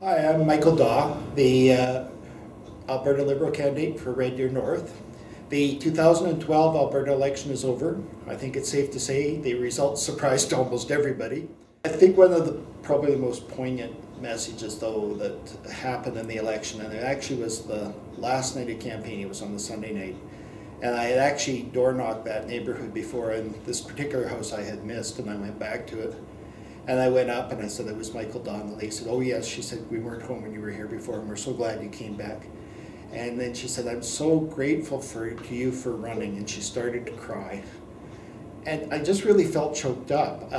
Hi, I'm Michael Dawe, the Alberta Liberal candidate for Red Deer North. The 2012 Alberta election is over. I think it's safe to say the results surprised almost everybody. I think one of the probably the most poignant messages though that happened in the election, and it actually was the last night of campaigning, it was on the Sunday night. And I had actually door knocked that neighborhood before, and this particular house I had missed, and I went back to it. And I went up and I said, it was Michael Dawe. And they said, oh yes. She said, we weren't home when you were here before and we're so glad you came back. And then she said, I'm so grateful to you for running. And she started to cry. And I just really felt choked up.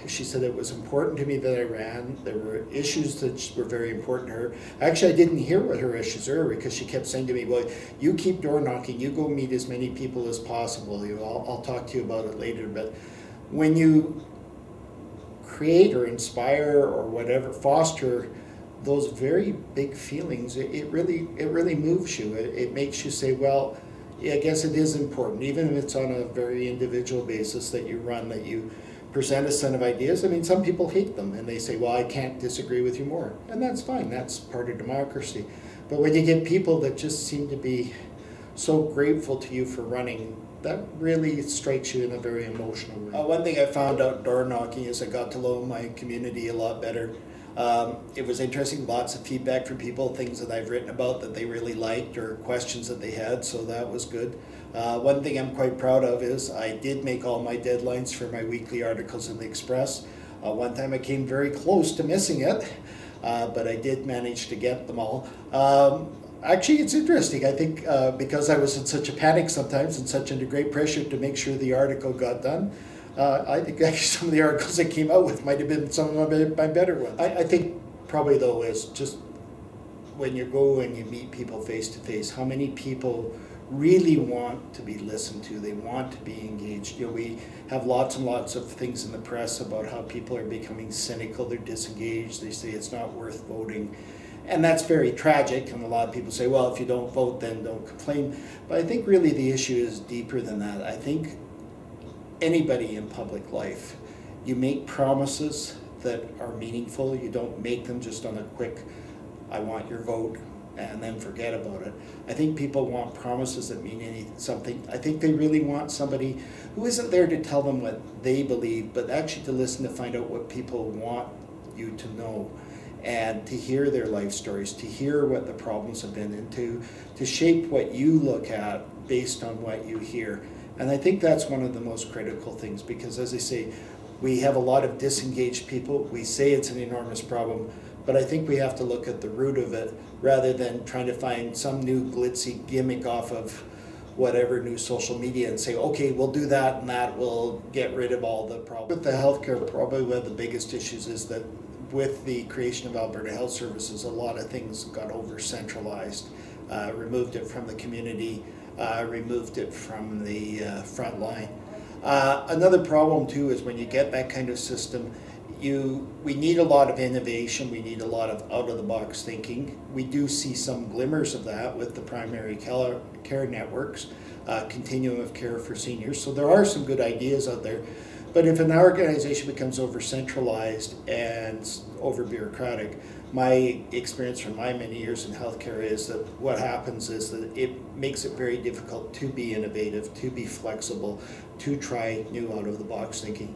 She said it was important to me that I ran. There were issues that were very important to her. Actually, I didn't hear what her issues were because she kept saying to me, well, you keep door knocking, you go meet as many people as possible. I'll talk to you about it later. But when you create or inspire or whatever, foster those very big feelings, it really moves you. It makes you say, well, yeah, I guess it is important, even if it's on a very individual basis that you run, that you present a set of ideas. I mean, some people hate them and they say, well, I can't disagree with you more. And that's fine, that's part of democracy. But when you get people that just seem to be so grateful to you for running, that really strikes you in a very emotional way. One thing I found out door knocking is I got to know my community a lot better. It was interesting, lots of feedback from people, things that I've written about that they really liked or questions that they had, so that was good. One thing I'm quite proud of is I did make all my deadlines for my weekly articles in the Express. One time I came very close to missing it, but I did manage to get them all. Actually, it's interesting. I think because I was in such a panic sometimes and such under great pressure to make sure the article got done, I think actually some of the articles I came out with might have been some of my better ones. I think probably though is just when you go and you meet people face to face, how many people really want to be listened to, they want to be engaged. You know, we have lots and lots of things in the press about how people are becoming cynical, they're disengaged, they say it's not worth voting. And that's very tragic, and a lot of people say, well, if you don't vote, then don't complain. But I think really the issue is deeper than that. I think anybody in public life, you make promises that are meaningful. You don't make them just on a quick, I want your vote, and then forget about it. I think people want promises that mean something. I think they really want somebody who isn't there to tell them what they believe, but actually to listen to find out what people want you to know, and to hear their life stories, to hear what the problems have been, and to shape what you look at based on what you hear. And I think that's one of the most critical things, because as I say, we have a lot of disengaged people. We say it's an enormous problem, but I think we have to look at the root of it rather than trying to find some new glitzy gimmick off of whatever new social media and say, okay, we'll do that and that will get rid of all the problems. With the healthcare, probably one of the biggest issues is that with the creation of Alberta Health Services, a lot of things got over-centralized, removed it from the community, removed it from the front line. Another problem too is when you get that kind of system, we need a lot of innovation, we need a lot of out-of-the-box thinking. We do see some glimmers of that with the primary care networks, continuum of care for seniors, so there are some good ideas out there. But if an organization becomes over-centralized and over-bureaucratic, my experience from my many years in healthcare is that what happens is that it makes it very difficult to be innovative, to be flexible, to try new out-of-the-box thinking.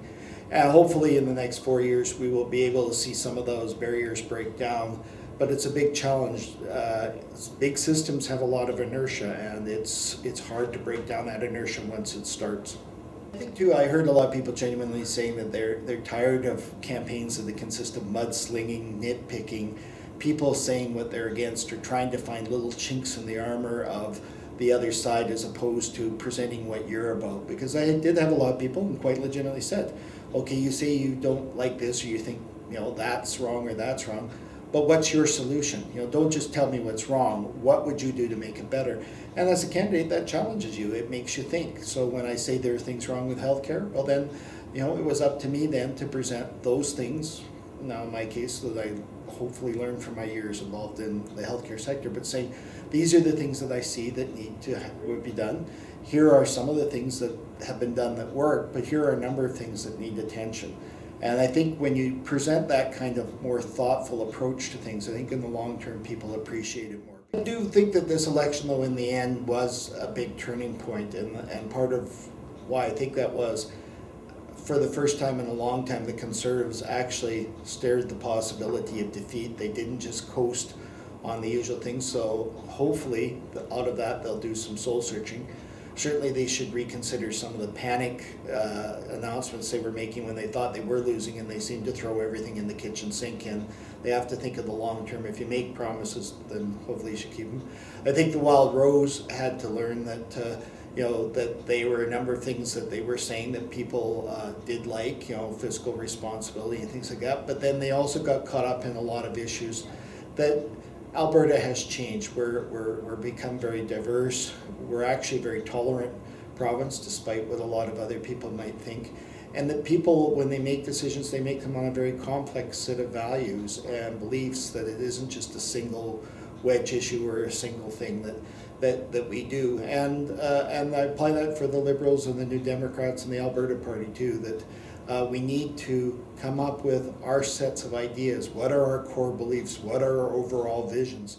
And hopefully in the next 4 years we will be able to see some of those barriers break down, but it's a big challenge. Big systems have a lot of inertia, and it's hard to break down that inertia once it starts. I think too, I heard a lot of people genuinely saying that they're tired of campaigns that consist of mudslinging, nitpicking, people saying what they're against or trying to find little chinks in the armor of the other side as opposed to presenting what you're about. Because I did have a lot of people and quite legitimately said, okay, you say you don't like this or you think, that's wrong or that's wrong, but what's your solution? Don't just tell me what's wrong. What would you do to make it better? And as a candidate, that challenges you. It makes you think. So when I say there are things wrong with healthcare, well then, it was up to me then to present those things, now in my case, that I hopefully learned from my years involved in the healthcare sector, but saying, these are the things that I see that would be done. Here are some of the things that have been done that work, but here are a number of things that need attention. And I think when you present that kind of more thoughtful approach to things, I think in the long term people appreciate it more. I do think that this election, though, in the end was a big turning point, and part of why I think that was, for the first time in a long time, the Conservatives actually stared the possibility of defeat. They didn't just coast on the usual things, so hopefully out of that they'll do some soul searching. Certainly they should reconsider some of the panic announcements they were making when they thought they were losing and they seemed to throw everything in the kitchen sink, and they have to think of the long term. If you make promises, then hopefully you should keep them. I think the Wild Rose had to learn that that they were a number of things that they were saying that people did like, fiscal responsibility and things like that, but then they also got caught up in a lot of issues that Alberta has changed. We're become very diverse. We're actually a very tolerant province, despite what a lot of other people might think. And that people, when they make decisions, they make them on a very complex set of values and beliefs, that it isn't just a single wedge issue or a single thing that we do. And I apply that for the Liberals and the New Democrats and the Alberta Party too, that we need to come up with our sets of ideas. What are our core beliefs? What are our overall visions?